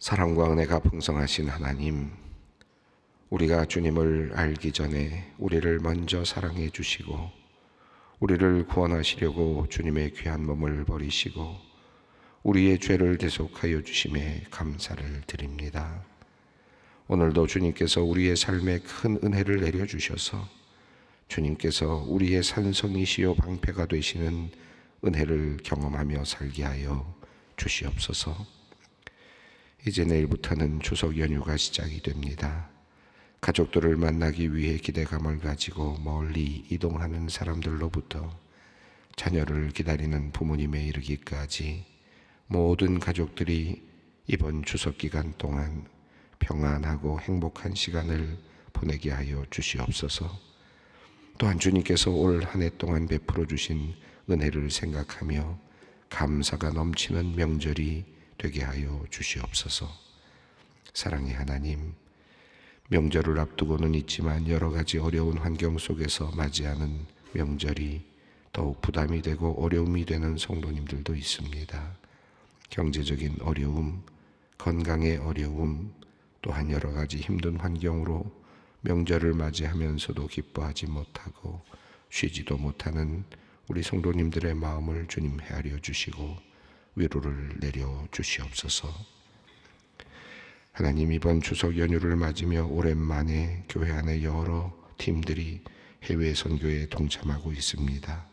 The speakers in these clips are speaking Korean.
사랑과 은혜가 풍성하신 하나님, 우리가 주님을 알기 전에 우리를 먼저 사랑해 주시고 우리를 구원하시려고 주님의 귀한 몸을 버리시고 우리의 죄를 대속하여 주심에 감사를 드립니다. 오늘도 주님께서 우리의 삶에 큰 은혜를 내려주셔서 주님께서 우리의 산성이시요 방패가 되시는 은혜를 경험하며 살게 하여 주시옵소서. 이제 내일부터는 추석 연휴가 시작이 됩니다. 가족들을 만나기 위해 기대감을 가지고 멀리 이동하는 사람들로부터 자녀를 기다리는 부모님에 이르기까지 모든 가족들이 이번 추석 기간 동안 평안하고 행복한 시간을 보내게 하여 주시옵소서. 또한 주님께서 올 한 해 동안 베풀어 주신 은혜를 생각하며 감사가 넘치는 명절이 되게 하여 주시옵소서. 사랑의 하나님, 명절을 앞두고는 있지만 여러 가지 어려운 환경 속에서 맞이하는 명절이 더욱 부담이 되고 어려움이 되는 성도님들도 있습니다. 경제적인 어려움, 건강의 어려움, 또한 여러 가지 힘든 환경으로 명절을 맞이하면서도 기뻐하지 못하고 쉬지도 못하는 우리 성도님들의 마음을 주님 헤아려 주시고 위로를 내려 주시옵소서. 하나님, 이번 추석 연휴를 맞으며 오랜만에 교회 안에 여러 팀들이 해외 선교에 동참하고 있습니다.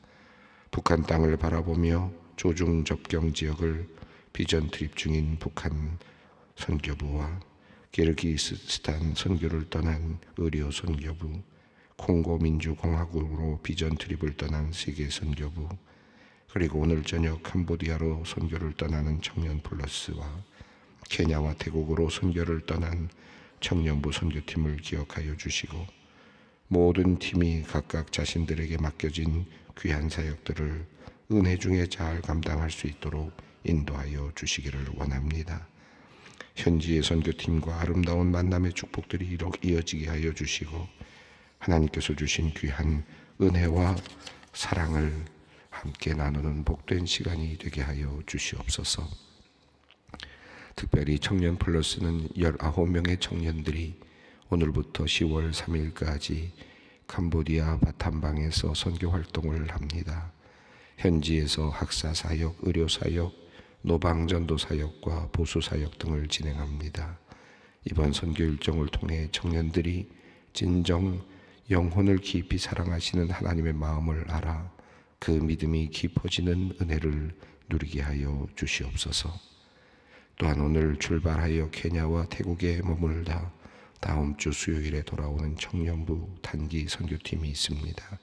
북한 땅을 바라보며 조중 접경 지역을 비전 트립 중인 북한 선교부와 기르기스스탄 선교를 떠난 의료 선교부, 콩고 민주공화국으로 비전 트립을 떠난 세계 선교부, 그리고 오늘 저녁 캄보디아로 선교를 떠나는 청년 플러스와 케냐와 태국으로 선교를 떠난 청년부 선교팀을 기억하여 주시고 모든 팀이 각각 자신들에게 맡겨진 귀한 사역들을 은혜 중에 잘 감당할 수 있도록 인도하여 주시기를 원합니다. 현지의 선교팀과 아름다운 만남의 축복들이 이어지게 하여 주시고 하나님께서 주신 귀한 은혜와 사랑을 함께 나누는 복된 시간이 되게 하여 주시옵소서. 특별히 청년 플러스는 19명의 청년들이 오늘부터 10월 3일까지 캄보디아 바탐방에서 선교 활동을 합니다. 현지에서 학사 사역, 의료 사역, 노방전도 사역과 보수 사역 등을 진행합니다. 이번 선교 일정을 통해 청년들이 진정 영혼을 깊이 사랑하시는 하나님의 마음을 알아 그 믿음이 깊어지는 은혜를 누리게 하여 주시옵소서. 또한 오늘 출발하여 케냐와 태국에 머물다 다음 주 수요일에 돌아오는 청년부 단기 선교팀이 있습니다.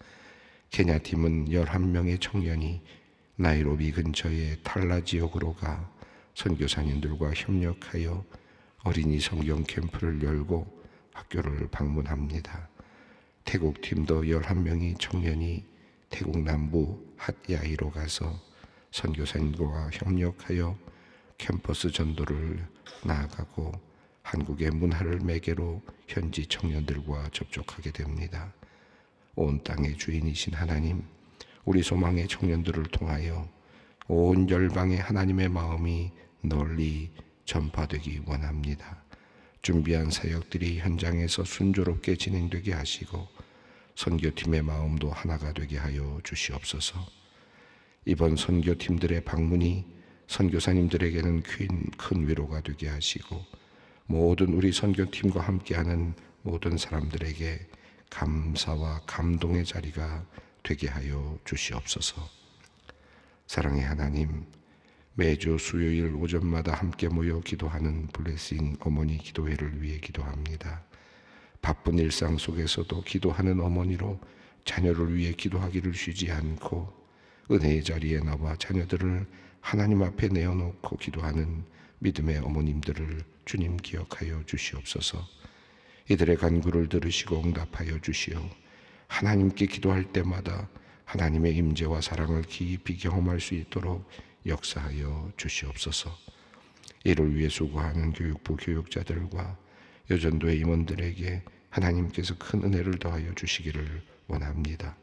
케냐 팀은 11명의 청년이 나이로비 근처의 탈라 지역으로 가 선교사님들과 협력하여 어린이 성경 캠프를 열고 학교를 방문합니다. 태국 팀도 11명의 청년이 태국 남부 핫야이로 가서 선교사님과 협력하여 캠퍼스 전도를 나아가고 한국의 문화를 매개로 현지 청년들과 접촉하게 됩니다. 온 땅의 주인이신 하나님, 우리 소망의 청년들을 통하여 온 열방의 하나님의 마음이 널리 전파되기 원합니다. 준비한 사역들이 현장에서 순조롭게 진행되게 하시고 선교팀의 마음도 하나가 되게 하여 주시옵소서. 이번 선교팀들의 방문이 선교사님들에게는 큰 위로가 되게 하시고 모든 우리 선교팀과 함께하는 모든 사람들에게 감사와 감동의 자리가 되게 하여 주시옵소서. 사랑의 하나님, 매주 수요일 오전마다 함께 모여 기도하는 블레싱 어머니 기도회를 위해 기도합니다. 바쁜 일상 속에서도 기도하는 어머니로 자녀를 위해 기도하기를 쉬지 않고 은혜의 자리에 나와 자녀들을 하나님 앞에 내어놓고 기도하는 믿음의 어머님들을 주님 기억하여 주시옵소서. 이들의 간구를 들으시고 응답하여 주시어 하나님께 기도할 때마다 하나님의 임재와 사랑을 깊이 경험할 수 있도록 역사하여 주시옵소서. 이를 위해 수고하는 교육부 교육자들과 여전도의 임원들에게 하나님께서 큰 은혜를 더하여 주시기를 원합니다.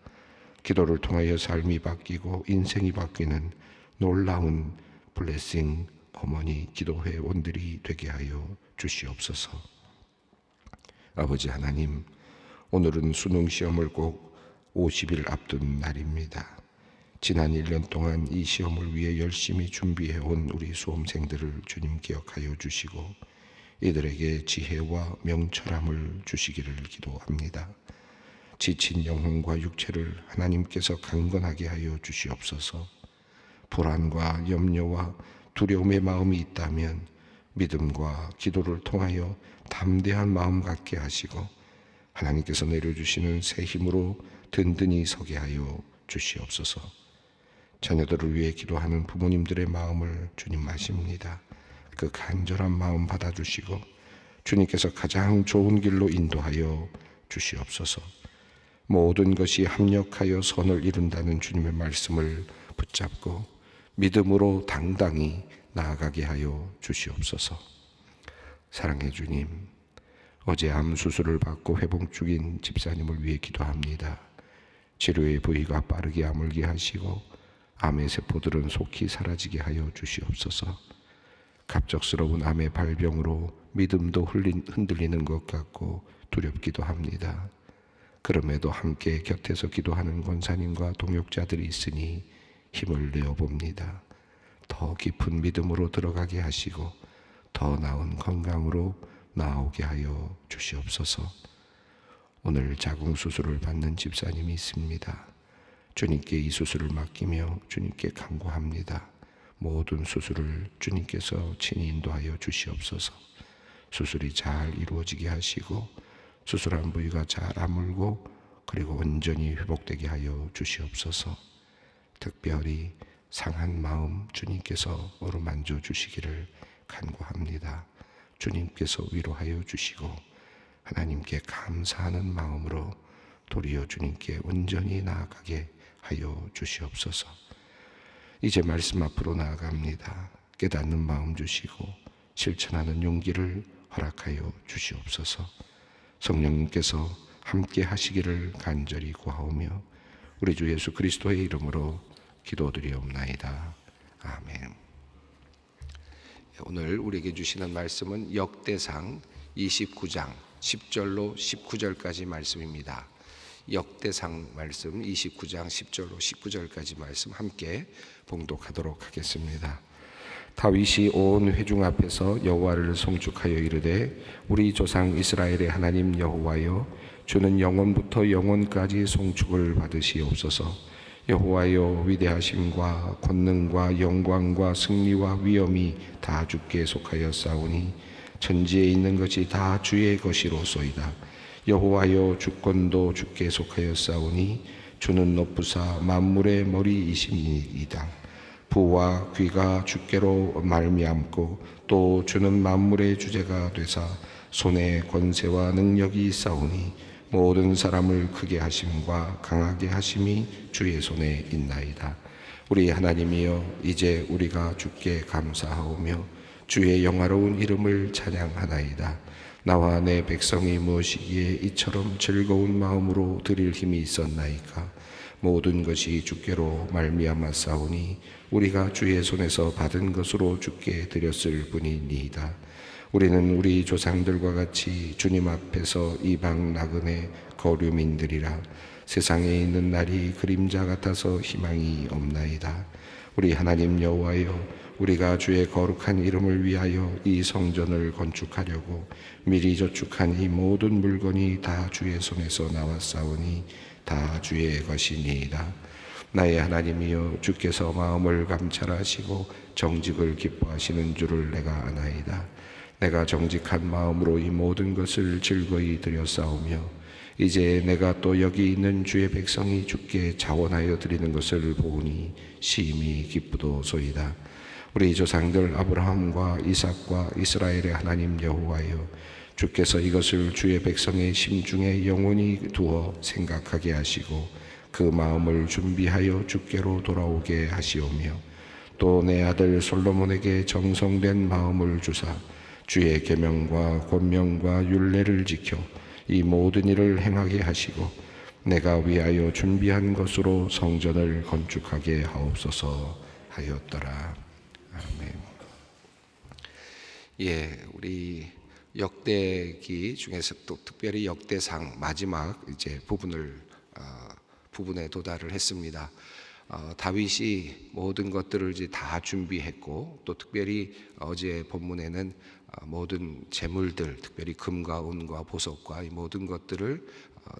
기도를 통하여 삶이 바뀌고 인생이 바뀌는 놀라운 블레싱 어머니 기도회원들이 되게 하여 주시옵소서. 아버지 하나님, 오늘은 수능시험을 꼭 50일 앞둔 날입니다. 지난 1년 동안 이 시험을 위해 열심히 준비해온 우리 수험생들을 주님 기억하여 주시고 이들에게 지혜와 명철함을 주시기를 기도합니다. 지친 영혼과 육체를 하나님께서 강건하게 하여 주시옵소서. 불안과 염려와 두려움의 마음이 있다면 믿음과 기도를 통하여 담대한 마음 갖게 하시고 하나님께서 내려주시는 새 힘으로 든든히 서게 하여 주시옵소서. 자녀들을 위해 기도하는 부모님들의 마음을 주님 아십니다. 그 간절한 마음 받아주시고 주님께서 가장 좋은 길로 인도하여 주시옵소서. 모든 것이 합력하여 선을 이룬다는 주님의 말씀을 붙잡고 믿음으로 당당히 나아가게 하여 주시옵소서. 사랑해 주님, 어제 암 수술을 받고 회복 중인 집사님을 위해 기도합니다. 치료의 부위가 빠르게 아물게 하시고 암의 세포들은 속히 사라지게 하여 주시옵소서. 갑작스러운 암의 발병으로 믿음도 흔들리는 것 같고 두렵기도 합니다. 그럼에도 함께 곁에서 기도하는 권사님과 동역자들이 있으니 힘을 내어봅니다. 더 깊은 믿음으로 들어가게 하시고 더 나은 건강으로 나오게 하여 주시옵소서. 오늘 자궁수술을 받는 집사님이 있습니다. 주님께 이 수술을 맡기며 주님께 간구합니다. 모든 수술을 주님께서 친히 인도하여 주시옵소서. 수술이 잘 이루어지게 하시고 수술한 부위가 잘 아물고 그리고 온전히 회복되게 하여 주시옵소서. 특별히 상한 마음 주님께서 어루만져 주시기를 간구합니다. 주님께서 위로하여 주시고 하나님께 감사하는 마음으로 도리어 주님께 온전히 나아가게 하여 주시옵소서. 이제 말씀 앞으로 나아갑니다. 깨닫는 마음 주시고 실천하는 용기를 허락하여 주시옵소서. 성령님께서 함께 하시기를 간절히 구하오며 우리 주 예수 그리스도의 이름으로 기도드리옵나이다. 아멘. 오늘 우리에게 주시는 말씀은 역대상 29장 10절로 19절까지 말씀입니다. 역대상 말씀 29장 10절로 19절까지 말씀 함께 봉독하도록 하겠습니다. 다윗이 온 회중 앞에서 여호와를 송축하여 이르되 우리 조상 이스라엘의 하나님 여호와여, 주는 영원부터 영원까지 송축을 받으시옵소서. 여호와여, 위대하심과 권능과 영광과 승리와 위엄이 다 주께 속하였사오니 천지에 있는 것이 다 주의 것이로소이다. 여호와여, 주권도 주께 속하였사오니 주는 높으사 만물의 머리이심이이다. 부와 귀가 주께로 말미암고 또 주는 만물의 주제가 되사 손에 권세와 능력이 있사오니 모든 사람을 크게 하심과 강하게 하심이 주의 손에 있나이다. 우리 하나님이여, 이제 우리가 주께 감사하오며 주의 영화로운 이름을 찬양하나이다. 나와 내 백성이 무엇이기에 이처럼 즐거운 마음으로 드릴 힘이 있었나이까. 모든 것이 주께로 말미암았사오니 우리가 주의 손에서 받은 것으로 주께 드렸을 뿐이니이다. 우리는 우리 조상들과 같이 주님 앞에서 이방 나그네 거류민들이라. 세상에 있는 날이 그림자 같아서 희망이 없나이다. 우리 하나님 여호와여, 우리가 주의 거룩한 이름을 위하여 이 성전을 건축하려고 미리 저축한 이 모든 물건이 다 주의 손에서 나왔사오니 다 주의 것이니이다. 나의 하나님이여, 주께서 마음을 감찰하시고 정직을 기뻐하시는 줄을 내가 아나이다. 내가 정직한 마음으로 이 모든 것을 즐거이 드렸사오며 이제 내가 또 여기 있는 주의 백성이 주께 자원하여 드리는 것을 보니 심히 기쁘도소이다. 우리 조상들 아브라함과 이삭과 이스라엘의 하나님 여호와여, 주께서 이것을 주의 백성의 심중에 영원히 두어 생각하게 하시고 그 마음을 준비하여 주께로 돌아오게 하시오며 또 내 아들 솔로몬에게 정성된 마음을 주사 주의 계명과 권명과 율례를 지켜 이 모든 일을 행하게 하시고 내가 위하여 준비한 것으로 성전을 건축하게 하옵소서 하였더라. 아멘. 예, 우리 역대기 중에서 또 특별히 역대상 마지막 이제 부분에 도달을 했습니다. 다윗이 모든 것들을 이제 다 준비했고, 또 특별히 어제 본문에는 모든 재물들, 특별히 금과 은과 보석과 이 모든 것들을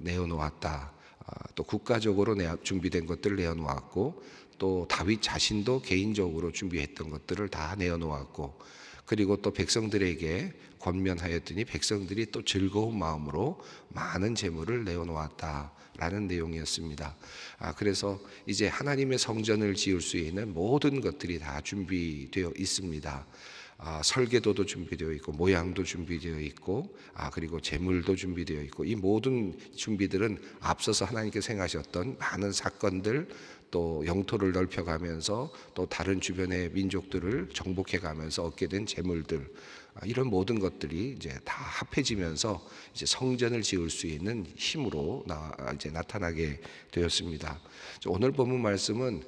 내어놓았다. 또 국가적으로 준비된 것들을 내어놓았고, 또 다윗 자신도 개인적으로 준비했던 것들을 다 내어놓았고, 그리고 또 백성들에게 권면하였더니 백성들이 또 즐거운 마음으로 많은 재물을 내어놓았다라는 내용이었습니다. 그래서 이제 하나님의 성전을 지을 수 있는 모든 것들이 다 준비되어 있습니다. 설계도도 준비되어 있고, 모양도 준비되어 있고, 그리고 재물도 준비되어 있고, 이 모든 준비들은 앞서서 하나님께서 행하셨던 많은 사건들, 또 영토를 넓혀가면서 또 다른 주변의 민족들을 정복해가면서 얻게 된 재물들, 이런 모든 것들이 이제 다 합해지면서 이제 성전을 지을 수 있는 힘으로 이제 나타나게 되었습니다. 오늘 본문 말씀은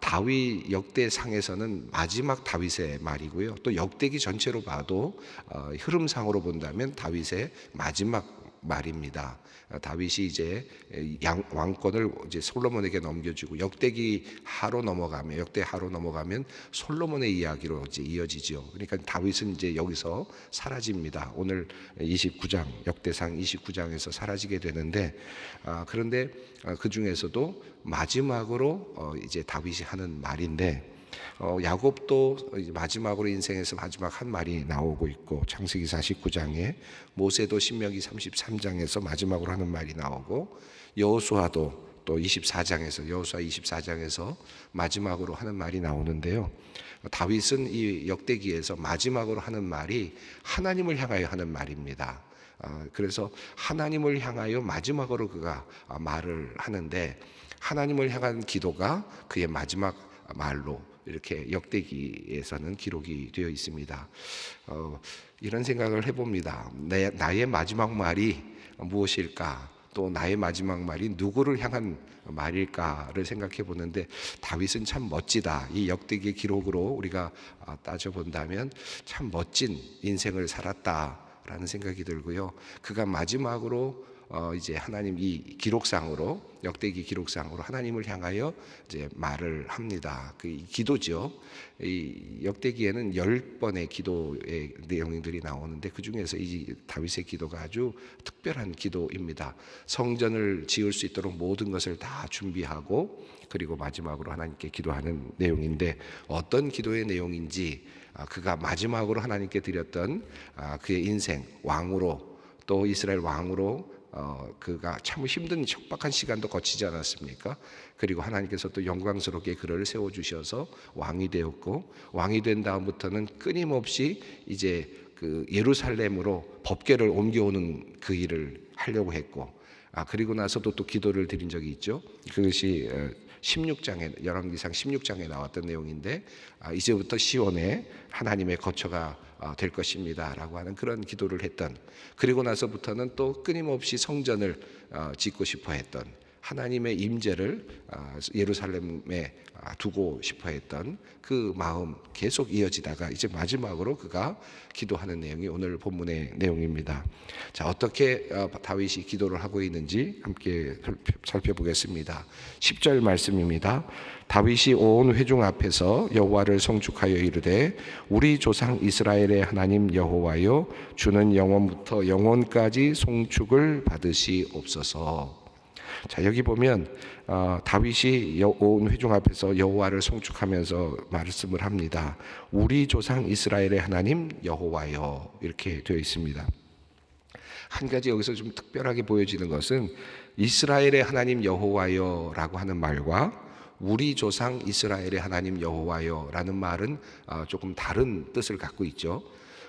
다윗 역대상에서는 마지막 다윗의 말이고요. 또 역대기 전체로 봐도 흐름상으로 본다면 다윗의 마지막 말입니다. 다윗이 이제 왕권을 이제 솔로몬에게 넘겨주고 역대하로 넘어가면 솔로몬의 이야기로 이제 이어지죠. 그러니까 다윗은 이제 여기서 사라집니다. 오늘 29장 역대상 29장에서 사라지게 되는데, 그런데 그 중에서도 마지막으로 이제 다윗이 하는 말인데, 야곱도 마지막으로 인생에서 마지막 한 말이 나오고 있고, 창세기 49장에 모세도 신명기 33장에서 마지막으로 하는 말이 나오고, 여호수아도 또 24장에서 마지막으로 하는 말이 나오는데요. 다윗은 이 역대기에서 마지막으로 하는 말이 하나님을 향하여 하는 말입니다. 그래서 하나님을 향하여 마지막으로 그가 말을 하는데, 하나님을 향한 기도가 그의 마지막 말로 이렇게 역대기에서는 기록이 되어 있습니다. 이런 생각을 해봅니다. 나의 마지막 말이 무엇일까? 또 나의 마지막 말이 누구를 향한 말일까를 생각해 보는데, 다윗은 참 멋지다. 이 역대기 기록으로 우리가 따져본다면 참 멋진 인생을 살았다라는 생각이 들고요. 그가 마지막으로 이제 하나님 이 기록상으로, 역대기 기록상으로 하나님을 향하여 이제 말을 합니다. 그 기도죠. 이 역대기에는 10번의 기도의 내용들이 나오는데, 그 중에서 이 다윗의 기도가 아주 특별한 기도입니다. 성전을 지을 수 있도록 모든 것을 다 준비하고, 그리고 마지막으로 하나님께 기도하는 내용인데, 어떤 기도의 내용인지, 그가 마지막으로 하나님께 드렸던 그의 인생 왕으로, 또 이스라엘 왕으로 그가 참 힘든 척박한 시간도 거치지 않았습니까? 그리고 하나님께서 또 영광스럽게 그를 세워주셔서 왕이 되었고, 왕이 된 다음부터는 끊임없이 이제 그 예루살렘으로 법궤를 옮겨오는 그 일을 하려고 했고, 그리고 나서도 또 기도를 드린 적이 있죠. 그것이 16장에, 열왕기상 16장에 나왔던 내용인데, 이제부터 시온에 하나님의 거처가 될 것입니다 라고 하는 그런 기도를 했던, 그리고 나서부터는 또 끊임없이 성전을 짓고 싶어 했던, 하나님의 임재를 예루살렘에 두고 싶어 했던 그 마음 계속 이어지다가 이제 마지막으로 그가 기도하는 내용이 오늘 본문의 내용입니다. 자, 어떻게 다윗이 기도를 하고 있는지 함께 살펴보겠습니다. 10절 말씀입니다. 다윗이 온 회중 앞에서 여호와를 송축하여 이르되, 우리 조상 이스라엘의 하나님 여호와여, 주는 영원부터 영원까지 송축을 받으시옵소서. 자, 여기 보면 다윗이 온 회중 앞에서 여호와를 송축하면서 말씀을 합니다. 우리 조상 이스라엘의 하나님 여호와여, 이렇게 되어 있습니다. 한 가지 여기서 좀 특별하게 보여지는 것은, 이스라엘의 하나님 여호와여라고 하는 말과 우리 조상 이스라엘의 하나님 여호와여라는 말은 조금 다른 뜻을 갖고 있죠.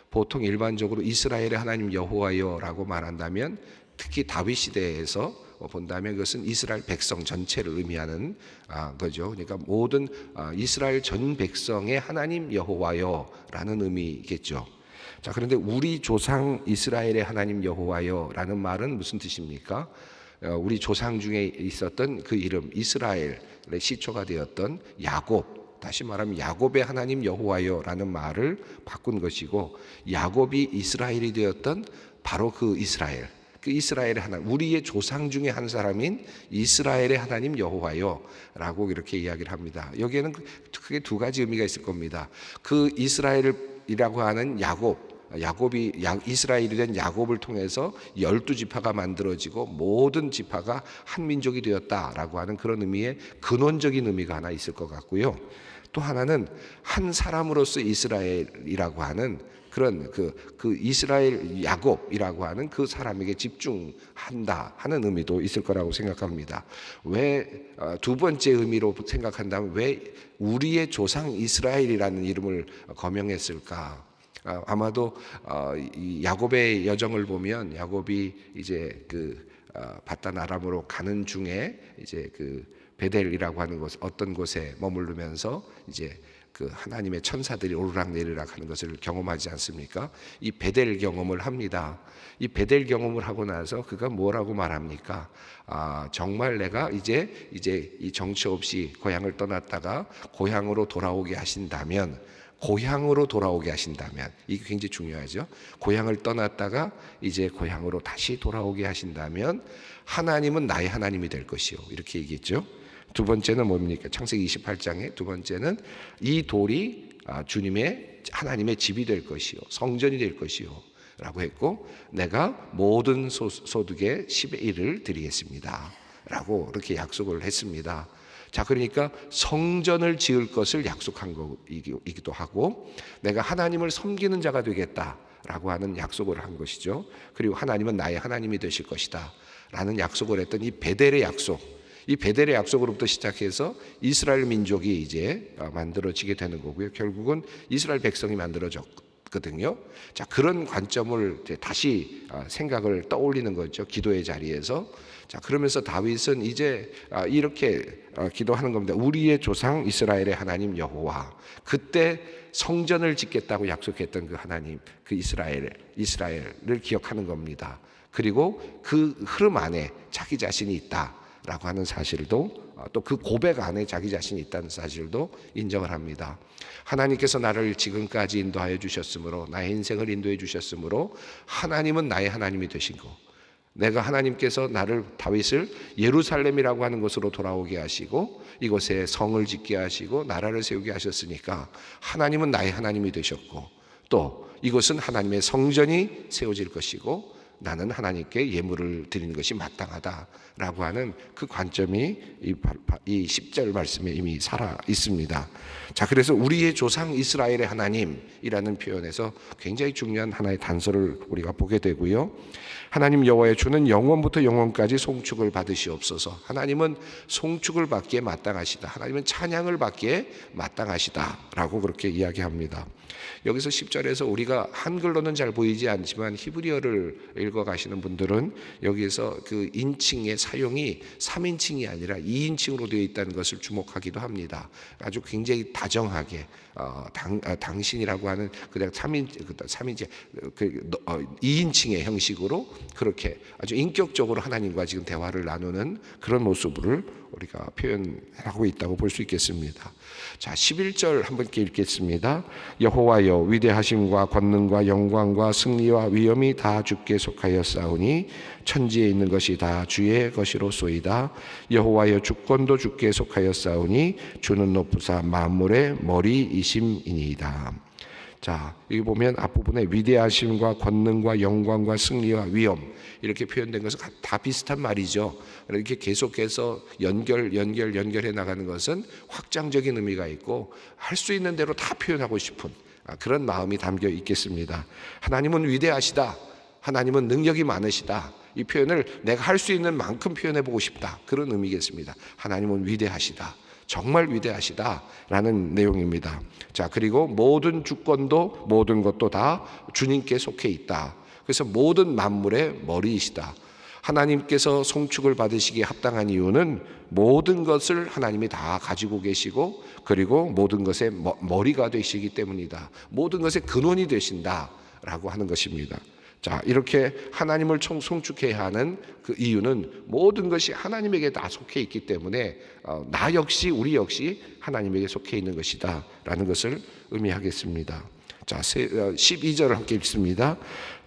보통 일반적으로 이스라엘의 하나님 여호와여라고 말한다면, 특히 다윗 시대에서 본다면 그것은 이스라엘 백성 전체를 의미하는 거죠. 그러니까 모든 이스라엘 전 백성의 하나님 여호와여라는 의미겠죠. 자, 그런데 우리 조상 이스라엘의 하나님 여호와여라는 말은 무슨 뜻입니까? 우리 조상 중에 있었던 그 이름, 이스라엘의 시초가 되었던 야곱, 다시 말하면 야곱의 하나님 여호와여라는 말을 바꾼 것이고, 야곱이 이스라엘이 되었던 바로 그 이스라엘의 하나님, 우리의 조상 중에 한 사람인 이스라엘의 하나님 여호와여라고 이렇게 이야기를 합니다. 여기에는 크게 두 가지 의미가 있을 겁니다. 그 이스라엘이라고 하는 야곱이 이스라엘이 된 야곱을 통해서 12지파가 만들어지고 모든 지파가 한 민족이 되었다라고 하는 그런 의미의 근원적인 의미가 하나 있을 것 같고요. 또 하나는 한 사람으로서 이스라엘이라고 하는 그런 그 이스라엘 야곱이라고 하는 그 사람에게 집중한다 하는 의미도 있을 거라고 생각합니다. 왜 두 번째 의미로 생각한다면 왜 우리의 조상 이스라엘이라는 이름을 거명했을까? 아마도 이 야곱의 여정을 보면 야곱이 이제 바단 아람으로 가는 중에 이제 베델이라고 하는 곳, 어떤 곳에 머무르면서 이제 하나님의 천사들이 오르락내리락 하는 것을 경험하지 않습니까? 이 베델 경험을 합니다. 이 베델 경험을 하고 나서 그가 뭐라고 말합니까? 정말 내가 이제 이 정처 없이 고향을 떠났다가 고향으로 돌아오게 하신다면, 이게 굉장히 중요하죠. 고향을 떠났다가 이제 고향으로 다시 돌아오게 하신다면 하나님은 나의 하나님이 될 것이요, 이렇게 얘기했죠. 두 번째는 뭡니까? 창세기 28장에 두 번째는 이 돌이 하나님의 집이 될 것이요, 성전이 될 것이요 라고 했고, 내가 모든 소득의 10의 1을 드리겠습니다 라고 이렇게 약속을 했습니다. 자, 그러니까 성전을 지을 것을 약속한 것이기도 하고, 내가 하나님을 섬기는 자가 되겠다라고 하는 약속을 한 것이죠. 그리고 하나님은 나의 하나님이 되실 것이다 라는 약속을 했던 이 베델의 약속, 이 베델의 약속으로부터 시작해서 이스라엘 민족이 이제 만들어지게 되는 거고요. 결국은 이스라엘 백성이 만들어졌거든요. 자, 그런 관점을 다시 생각을 떠올리는 거죠, 기도의 자리에서. 자, 그러면서 다윗은 이제 이렇게 기도하는 겁니다. 우리의 조상 이스라엘의 하나님 여호와, 그때 성전을 짓겠다고 약속했던 그 하나님, 그 이스라엘을 기억하는 겁니다. 그리고 그 흐름 안에 자기 자신이 있다라고 하는 사실도, 또 그 고백 안에 자기 자신이 있다는 사실도 인정을 합니다. 하나님께서 나를 지금까지 인도하여 주셨으므로, 나의 인생을 인도해 주셨으므로 하나님은 나의 하나님이 되신 거, 내가 하나님께서 다윗을 예루살렘이라고 하는 곳으로 돌아오게 하시고 이곳에 성을 짓게 하시고 나라를 세우게 하셨으니까 하나님은 나의 하나님이 되셨고, 또 이곳은 하나님의 성전이 세워질 것이고 나는 하나님께 예물을 드리는 것이 마땅하다라고 하는 그 관점이 이 10절 말씀에 이미 살아 있습니다. 자, 그래서 우리의 조상 이스라엘의 하나님이라는 표현에서 굉장히 중요한 하나의 단서를 우리가 보게 되고요. 하나님 여호와의 주는 영원부터 영원까지 송축을 받으시옵소서. 하나님은 송축을 받기에 마땅하시다, 하나님은 찬양을 받기에 마땅하시다라고 그렇게 이야기합니다. 여기서 10절에서 우리가 한글로는 잘 보이지 않지만 히브리어를 읽어가시는 분들은 여기에서 그 인칭의 사용이 3인칭이 아니라 2인칭으로 되어 있다는 것을 주목하기도 합니다. 아주 굉장히 다정하게 당신이라고 하는 그냥 3인칭 2인칭의 형식으로 그렇게 아주 인격적으로 하나님과 지금 대화를 나누는 그런 모습을 우리가 표현하고 있다고 볼 수 있겠습니다. 자, 11절 한번 읽겠습니다. 여호와여, 위대하심과 권능과 영광과 승리와 위엄이 다 주께 속하였사오니 천지에 있는 것이 다 주의 것이로소이다. 여호와여, 주권도 주께 속하였사오니 주는 높으사 만물의 머리이심이니이다. 자, 여기 보면 앞부분에 위대하심과 권능과 영광과 승리와 위엄 이렇게 표현된 것은 다 비슷한 말이죠. 이렇게 계속해서 연결해 나가는 것은 확장적인 의미가 있고 할 수 있는 대로 다 표현하고 싶은 그런 마음이 담겨 있겠습니다. 하나님은 위대하시다, 하나님은 능력이 많으시다, 이 표현을 내가 할 수 있는 만큼 표현해 보고 싶다, 그런 의미겠습니다. 하나님은 위대하시다, 정말 위대하시다라는 내용입니다. 자, 그리고 모든 주권도 모든 것도 다 주님께 속해 있다. 그래서 모든 만물의 머리이시다. 하나님께서 송축을 받으시기에 합당한 이유는 모든 것을 하나님이 다 가지고 계시고 그리고 모든 것의 머리가 되시기 때문이다. 모든 것의 근원이 되신다라고 하는 것입니다. 자, 이렇게 하나님을 송축해야 하는 그 이유는 모든 것이 하나님에게 다 속해 있기 때문에 나 역시 우리 역시 하나님에게 속해 있는 것이다 라는 것을 의미하겠습니다. 자, 12절을 함께 읽습니다.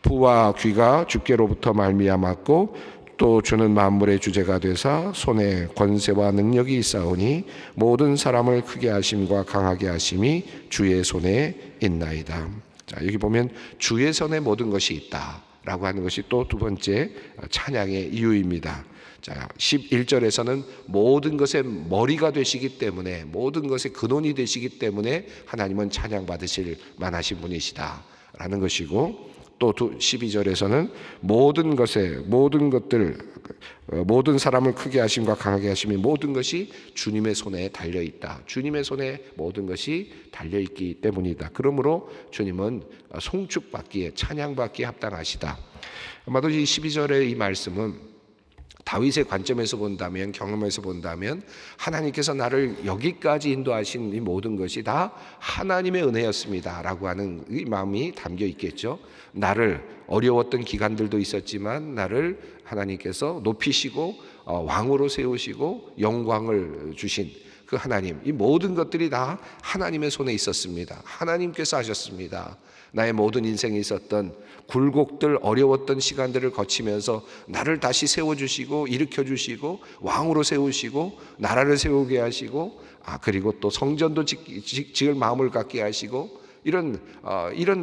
부와 귀가 주께로부터 말미암았고 또 주는 만물의 주제가 되사 손에 권세와 능력이 있사오니 모든 사람을 크게 하심과 강하게 하심이 주의 손에 있나이다. 자, 여기 보면 주의 손에 모든 것이 있다라고 하는 것이 또 두 번째 찬양의 이유입니다. 자, 11절에서는 모든 것의 머리가 되시기 때문에, 모든 것의 근원이 되시기 때문에 하나님은 찬양 받으실 만하신 분이시다라는 것이고, 또 12절에서는 모든 것들, 모든 사람을 크게 하심과 강하게 하심이 모든 것이 주님의 손에 달려 있다. 주님의 손에 모든 것이 달려 있기 때문이다. 그러므로 주님은 송축받기에, 찬양받기에 합당하시다. 아마도 이 12절의 이 말씀은 다윗의 관점에서 본다면, 경험에서 본다면 하나님께서 나를 여기까지 인도하신 이 모든 것이 다 하나님의 은혜였습니다 라고 하는 이 마음이 담겨 있겠죠. 나를 어려웠던 기간들도 있었지만 나를 하나님께서 높이시고 왕으로 세우시고 영광을 주신 그 하나님, 이 모든 것들이 다 하나님의 손에 있었습니다. 하나님께서 하셨습니다. 나의 모든 인생에 있었던 굴곡들, 어려웠던 시간들을 거치면서 나를 다시 세워주시고 일으켜주시고 왕으로 세우시고 나라를 세우게 하시고, 그리고 또 성전도 지을 마음을 갖게 하시고, 이런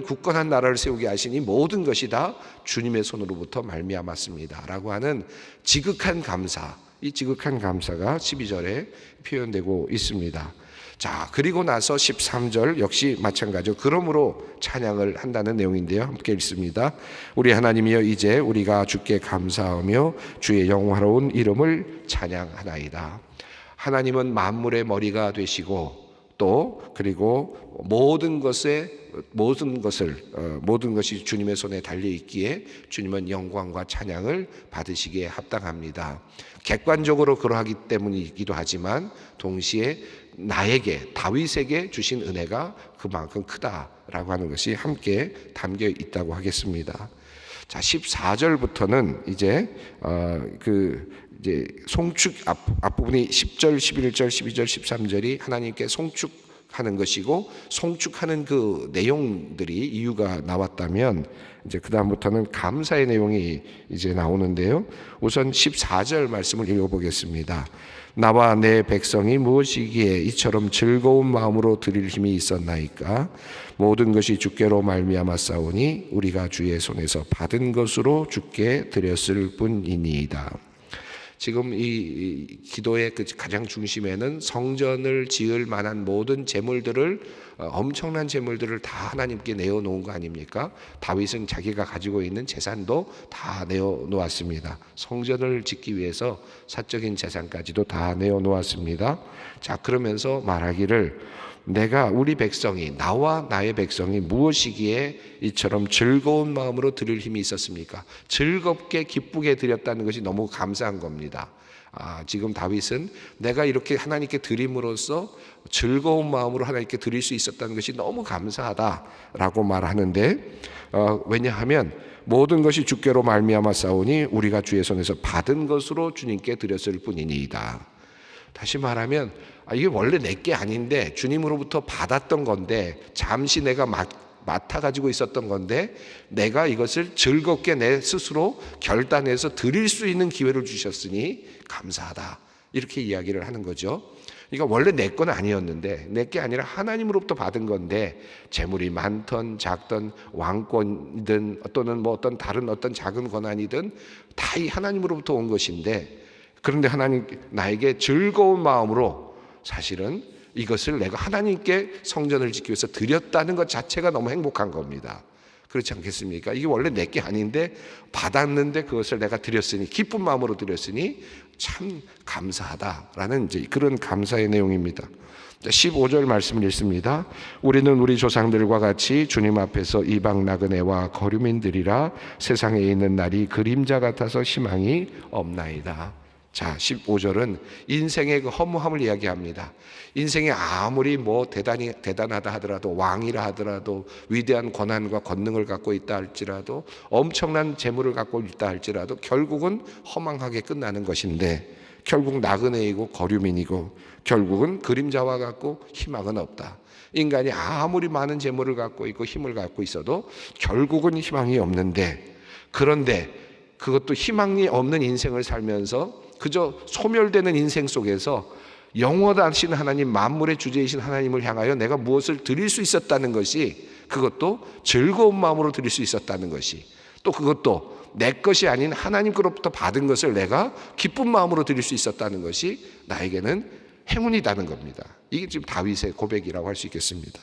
굳건한 나라를 세우게 하신 이 모든 것이 다 주님의 손으로부터 말미암았습니다 라고 하는 지극한 감사, 이 지극한 감사가 12절에 표현되고 있습니다. 자, 그리고 나서 13절 역시 마찬가지로 그러므로 찬양을 한다는 내용인데요. 함께 읽습니다. 우리 하나님이여, 이제 우리가 주께 감사하며 주의 영화로운 이름을 찬양하나이다. 하나님은 만물의 머리가 되시고 또 그리고 모든 것이 주님의 손에 달려 있기에 주님은 영광과 찬양을 받으시기에 합당합니다. 객관적으로 그러하기 때문이기도 하지만 동시에 나에게, 다윗에게 주신 은혜가 그만큼 크다라고 하는 것이 함께 담겨 있다고 하겠습니다. 자, 14절부터는 이제 송축 앞부분이 10절, 11절, 12절, 13절이 하나님께 송축하는 것이고, 송축하는 그 내용들이 이유가 나왔다면 이제 그 다음부터는 감사의 내용이 이제 나오는데요. 우선 14절 말씀을 읽어보겠습니다. 나와 내 백성이 무엇이기에 이처럼 즐거운 마음으로 드릴 힘이 있었나이까? 모든 것이 주께로 말미암았사오니 우리가 주의 손에서 받은 것으로 주께 드렸을 뿐이니이다. 지금 이 기도의 그 가장 중심에는 성전을 지을 만한 모든 재물들을, 엄청난 재물들을 다 하나님께 내어놓은 거 아닙니까? 다윗은 자기가 가지고 있는 재산도 다 내어놓았습니다. 성전을 짓기 위해서 사적인 재산까지도 다 내어놓았습니다. 자, 그러면서 말하기를 우리 백성이, 나와 나의 백성이 무엇이기에 이처럼 즐거운 마음으로 드릴 힘이 있었습니까? 즐겁게 기쁘게 드렸다는 것이 너무 감사한 겁니다. 지금 다윗은 내가 이렇게 하나님께 드림으로써 즐거운 마음으로 하나님께 드릴 수 있었다는 것이 너무 감사하다라고 말하는데, 왜냐하면 모든 것이 주께로 말미암았사오니 우리가 주의 손에서 받은 것으로 주님께 드렸을 뿐이니이다. 다시 말하면 이게 원래 내게 아닌데 주님으로부터 받았던 건데, 잠시 내가 맡아가지고 있었던 건데 내가 이것을 즐겁게 내 스스로 결단해서 드릴 수 있는 기회를 주셨으니 감사하다, 이렇게 이야기를 하는 거죠. 그러니까 원래 내 건 아니었는데, 내 게 아니라 하나님으로부터 받은 건데, 재물이 많던 작던 왕권이든 또는 어떤 다른 어떤 작은 권한이든 다 이 하나님으로부터 온 것인데, 그런데 하나님 나에게 즐거운 마음으로 사실은 이것을 내가 하나님께 성전을 짓기 위해서 드렸다는 것 자체가 너무 행복한 겁니다. 그렇지 않겠습니까? 이게 원래 내 게 아닌데 받았는데 그것을 내가 드렸으니, 기쁜 마음으로 드렸으니 참 감사하다라는 이제 그런 감사의 내용입니다. 15절 말씀을 읽습니다. 우리는 우리 조상들과 같이 주님 앞에서 이방 나그네와 거류민들이라 세상에 있는 날이 그림자 같아서 희망이 없나이다. 자, 15절은 인생의 그 허무함을 이야기합니다. 인생이 아무리 뭐 대단하다 하더라도, 왕이라 하더라도, 위대한 권한과 권능을 갖고 있다 할지라도, 엄청난 재물을 갖고 있다 할지라도 결국은 허망하게 끝나는 것인데, 결국 나그네이고 거류민이고 결국은 그림자와 같고 희망은 없다. 인간이 아무리 많은 재물을 갖고 있고 힘을 갖고 있어도 결국은 희망이 없는데, 그런데 그것도 희망이 없는 인생을 살면서 그저 소멸되는 인생 속에서 영원하신 하나님, 만물의 주제이신 하나님을 향하여 내가 무엇을 드릴 수 있었다는 것이, 그것도 즐거운 마음으로 드릴 수 있었다는 것이, 또 그것도 내 것이 아닌 하나님께로부터 받은 것을 내가 기쁜 마음으로 드릴 수 있었다는 것이 나에게는 행운이라는 겁니다. 이게 지금 다윗의 고백이라고 할 수 있겠습니다.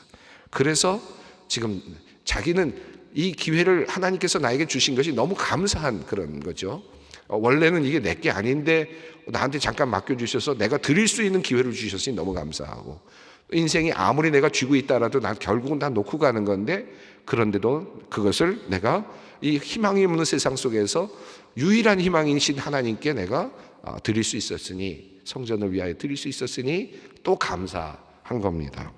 그래서 지금 자기는 이 기회를 하나님께서 나에게 주신 것이 너무 감사한 그런 거죠. 원래는 이게 내 게 아닌데 나한테 잠깐 맡겨주셔서 내가 드릴 수 있는 기회를 주셨으니 너무 감사하고, 인생이 아무리 내가 쥐고 있다라도 난 결국은 다 놓고 가는 건데, 그런데도 그것을 내가 이 희망이 없는 세상 속에서 유일한 희망이신 하나님께 내가 드릴 수 있었으니, 성전을 위하여 드릴 수 있었으니 또 감사한 겁니다.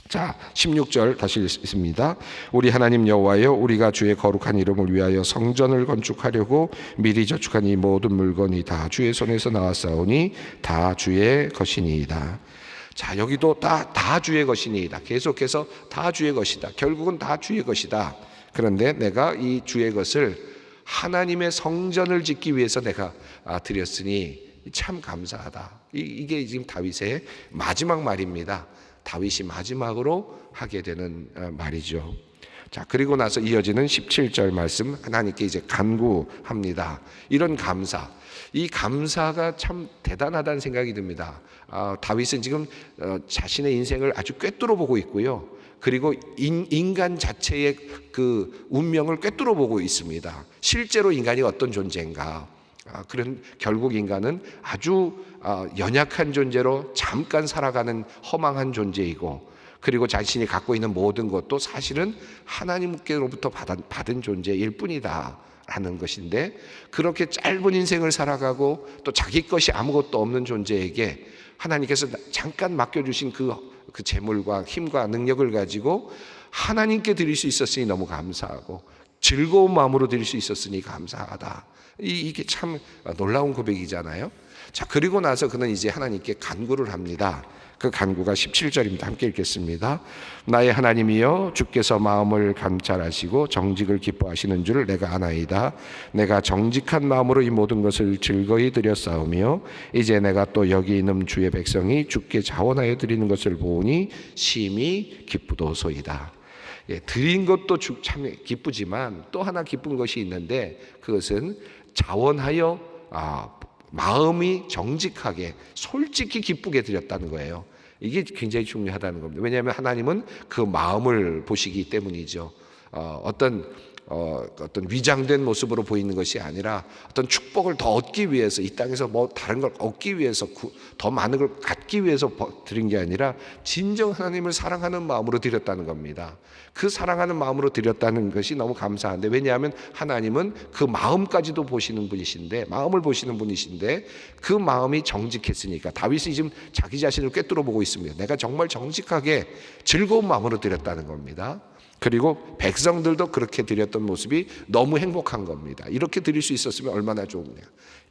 자, 16절 다시 읽습니다. 우리 하나님 여호와여, 우리가 주의 거룩한 이름을 위하여 성전을 건축하려고 미리 저축한 이 모든 물건이 다 주의 손에서 나왔사오니 다 주의 것이니이다. 자, 여기도 다 주의 것이니이다. 계속해서 다 주의 것이다. 결국은 다 주의 것이다. 그런데 내가 이 주의 것을 하나님의 성전을 짓기 위해서 내가 드렸으니 참 감사하다. 이게 지금 다윗의 마지막 말입니다. 다윗이 마지막으로 하게 되는 말이죠. 자, 그리고 나서 이어지는 17절 말씀, 하나님께 이제 간구합니다. 이런 감사, 이 감사가 참 대단하다는 생각이 듭니다. 다윗은 지금 자신의 인생을 아주 꿰뚫어 보고 있고요. 그리고 인간 자체의 그 운명을 꿰뚫어 보고 있습니다. 실제로 인간이 어떤 존재인가. 그런 결국 인간은 아주 연약한 존재로 잠깐 살아가는 허망한 존재이고, 그리고 자신이 갖고 있는 모든 것도 사실은 하나님께로부터 받은 존재일 뿐이다 라는 것인데, 그렇게 짧은 인생을 살아가고 또 자기 것이 아무것도 없는 존재에게 하나님께서 잠깐 맡겨주신 그 재물과 힘과 능력을 가지고 하나님께 드릴 수 있었으니 너무 감사하고, 즐거운 마음으로 드릴 수 있었으니 감사하다. 이게 참 놀라운 고백이잖아요. 자, 그리고 나서 그는 이제 하나님께 간구를 합니다. 그 간구가 17절입니다. 함께 읽겠습니다. 나의 하나님이여, 주께서 마음을 감찰하시고 정직을 기뻐하시는 줄 내가 아나이다. 내가 정직한 마음으로 이 모든 것을 즐거이 드렸사오며 이제 내가 또 여기 있는 주의 백성이 주께 자원하여 드리는 것을 보니 심히 기쁘도소이다. 드린 것도 참 기쁘지만 또 하나 기쁜 것이 있는데, 그것은 자원하여 마음이 정직하게 솔직히 기쁘게 드렸다는 거예요. 이게 굉장히 중요하다는 겁니다. 왜냐하면 하나님은 그 마음을 보시기 때문이죠. 어떤 위장된 모습으로 보이는 것이 아니라 어떤 축복을 더 얻기 위해서, 이 땅에서 뭐 다른 걸 얻기 위해서, 더 많은 걸 갖기 위해서 드린 게 아니라 진정 하나님을 사랑하는 마음으로 드렸다는 겁니다. 그 사랑하는 마음으로 드렸다는 것이 너무 감사한데, 왜냐하면 하나님은 그 마음까지도 보시는 분이신데, 마음을 보시는 분이신데 그 마음이 정직했으니까, 다윗이 지금 자기 자신을 꿰뚫어 보고 있습니다. 내가 정말 정직하게 즐거운 마음으로 드렸다는 겁니다. 그리고 백성들도 그렇게 드렸던 모습이 너무 행복한 겁니다. 이렇게 드릴 수 있었으면 얼마나 좋으냐.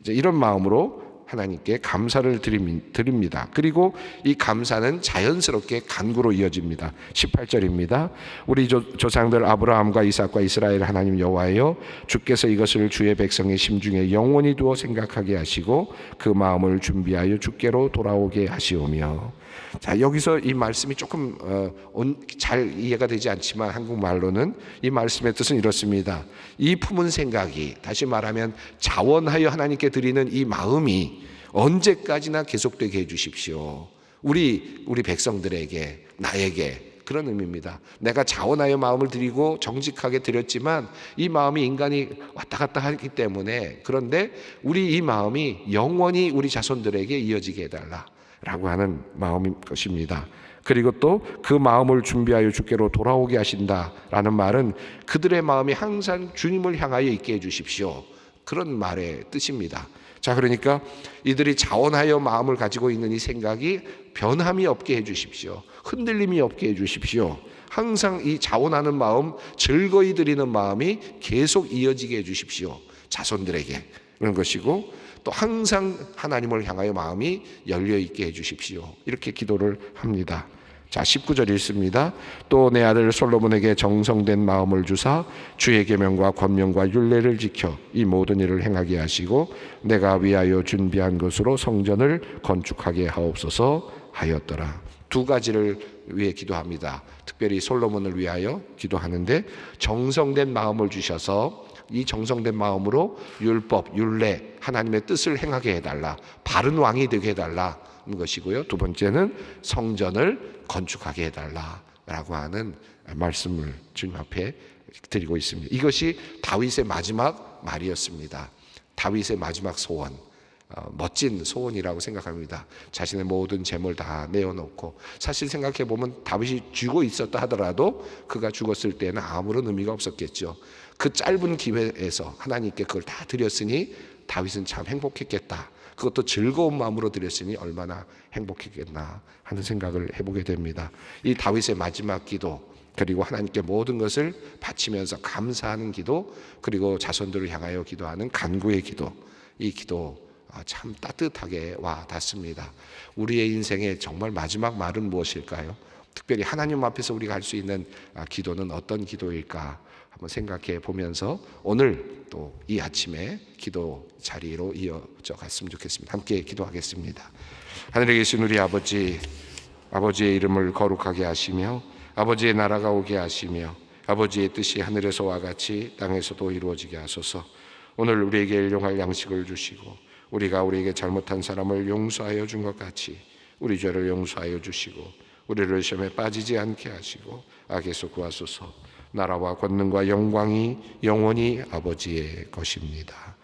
이제 이런 마음으로 하나님께 감사를 드립니다. 그리고 이 감사는 자연스럽게 간구로 이어집니다. 18절입니다. 우리 조상들 아브라함과 이삭과 이스라엘 하나님 여호와여, 주께서 이것을 주의 백성의 심중에 영원히 두어 생각하게 하시고 그 마음을 준비하여 주께로 돌아오게 하시오며. 자, 여기서 이 말씀이 조금 잘 이해가 되지 않지만 한국말로는 이 말씀의 뜻은 이렇습니다. 이 품은 생각이, 다시 말하면 자원하여 하나님께 드리는 이 마음이 언제까지나 계속되게 해주십시오. 우리 백성들에게, 나에게 그런 의미입니다. 내가 자원하여 마음을 드리고 정직하게 드렸지만 이 마음이 인간이 왔다 갔다 하기 때문에, 그런데 우리 이 마음이 영원히 우리 자손들에게 이어지게 해달라 라고 하는 마음인 것입니다. 그리고 또 그 마음을 준비하여 주께로 돌아오게 하신다라는 말은 그들의 마음이 항상 주님을 향하여 있게 해주십시오, 그런 말의 뜻입니다. 자, 그러니까 이들이 자원하여 마음을 가지고 있는 이 생각이 변함이 없게 해주십시오. 흔들림이 없게 해주십시오. 항상 이 자원하는 마음, 즐거이 드리는 마음이 계속 이어지게 해주십시오. 자손들에게. 그런 것이고, 또 항상 하나님을 향하여 마음이 열려있게 해주십시오. 이렇게 기도를 합니다. 자, 19절 읽습니다. 또 내 아들 솔로몬에게 정성된 마음을 주사 주의 계명과 권명과 율례를 지켜 이 모든 일을 행하게 하시고 내가 위하여 준비한 것으로 성전을 건축하게 하옵소서 하였더라. 두 가지를 위해 기도합니다. 특별히 솔로몬을 위하여 기도하는데, 정성된 마음을 주셔서 이 정성된 마음으로 율법, 율례, 하나님의 뜻을 행하게 해달라, 바른 왕이 되게 해달라 는 것이고요. 두 번째는 성전을 건축하게 해달라라고 하는 말씀을 주님 앞에 드리고 있습니다. 이것이 다윗의 마지막 말이었습니다. 다윗의 마지막 소원, 멋진 소원이라고 생각합니다. 자신의 모든 재물 다 내어놓고, 사실 생각해 보면 다윗이 죽어 있었다 하더라도 그가 죽었을 때는 아무런 의미가 없었겠죠. 그 짧은 기회에서 하나님께 그걸 다 드렸으니 다윗은 참 행복했겠다. 그것도 즐거운 마음으로 드렸으니 얼마나 행복했겠나 하는 생각을 해보게 됩니다. 이 다윗의 마지막 기도, 그리고 하나님께 모든 것을 바치면서 감사하는 기도, 그리고 자손들을 향하여 기도하는 간구의 기도, 이 기도 참 따뜻하게 와 닿습니다. 우리의 인생의 정말 마지막 말은 무엇일까요? 특별히 하나님 앞에서 우리가 할 수 있는 기도는 어떤 기도일까 한번 생각해 보면서 오늘 또 이 아침에 기도 자리로 이어져 갔으면 좋겠습니다. 함께 기도하겠습니다. 하늘에 계신 우리 아버지, 아버지의 이름을 거룩하게 하시며 아버지의 나라가 오게 하시며 아버지의 뜻이 하늘에서와 같이 땅에서도 이루어지게 하소서. 오늘 우리에게 일용할 양식을 주시고 우리가 우리에게 잘못한 사람을 용서하여 준 것 같이 우리 죄를 용서하여 주시고 우리를 시험에 빠지지 않게 하시고 악에서 구하소서. 나라와 권능과 영광이 영원히 아버지의 것입니다.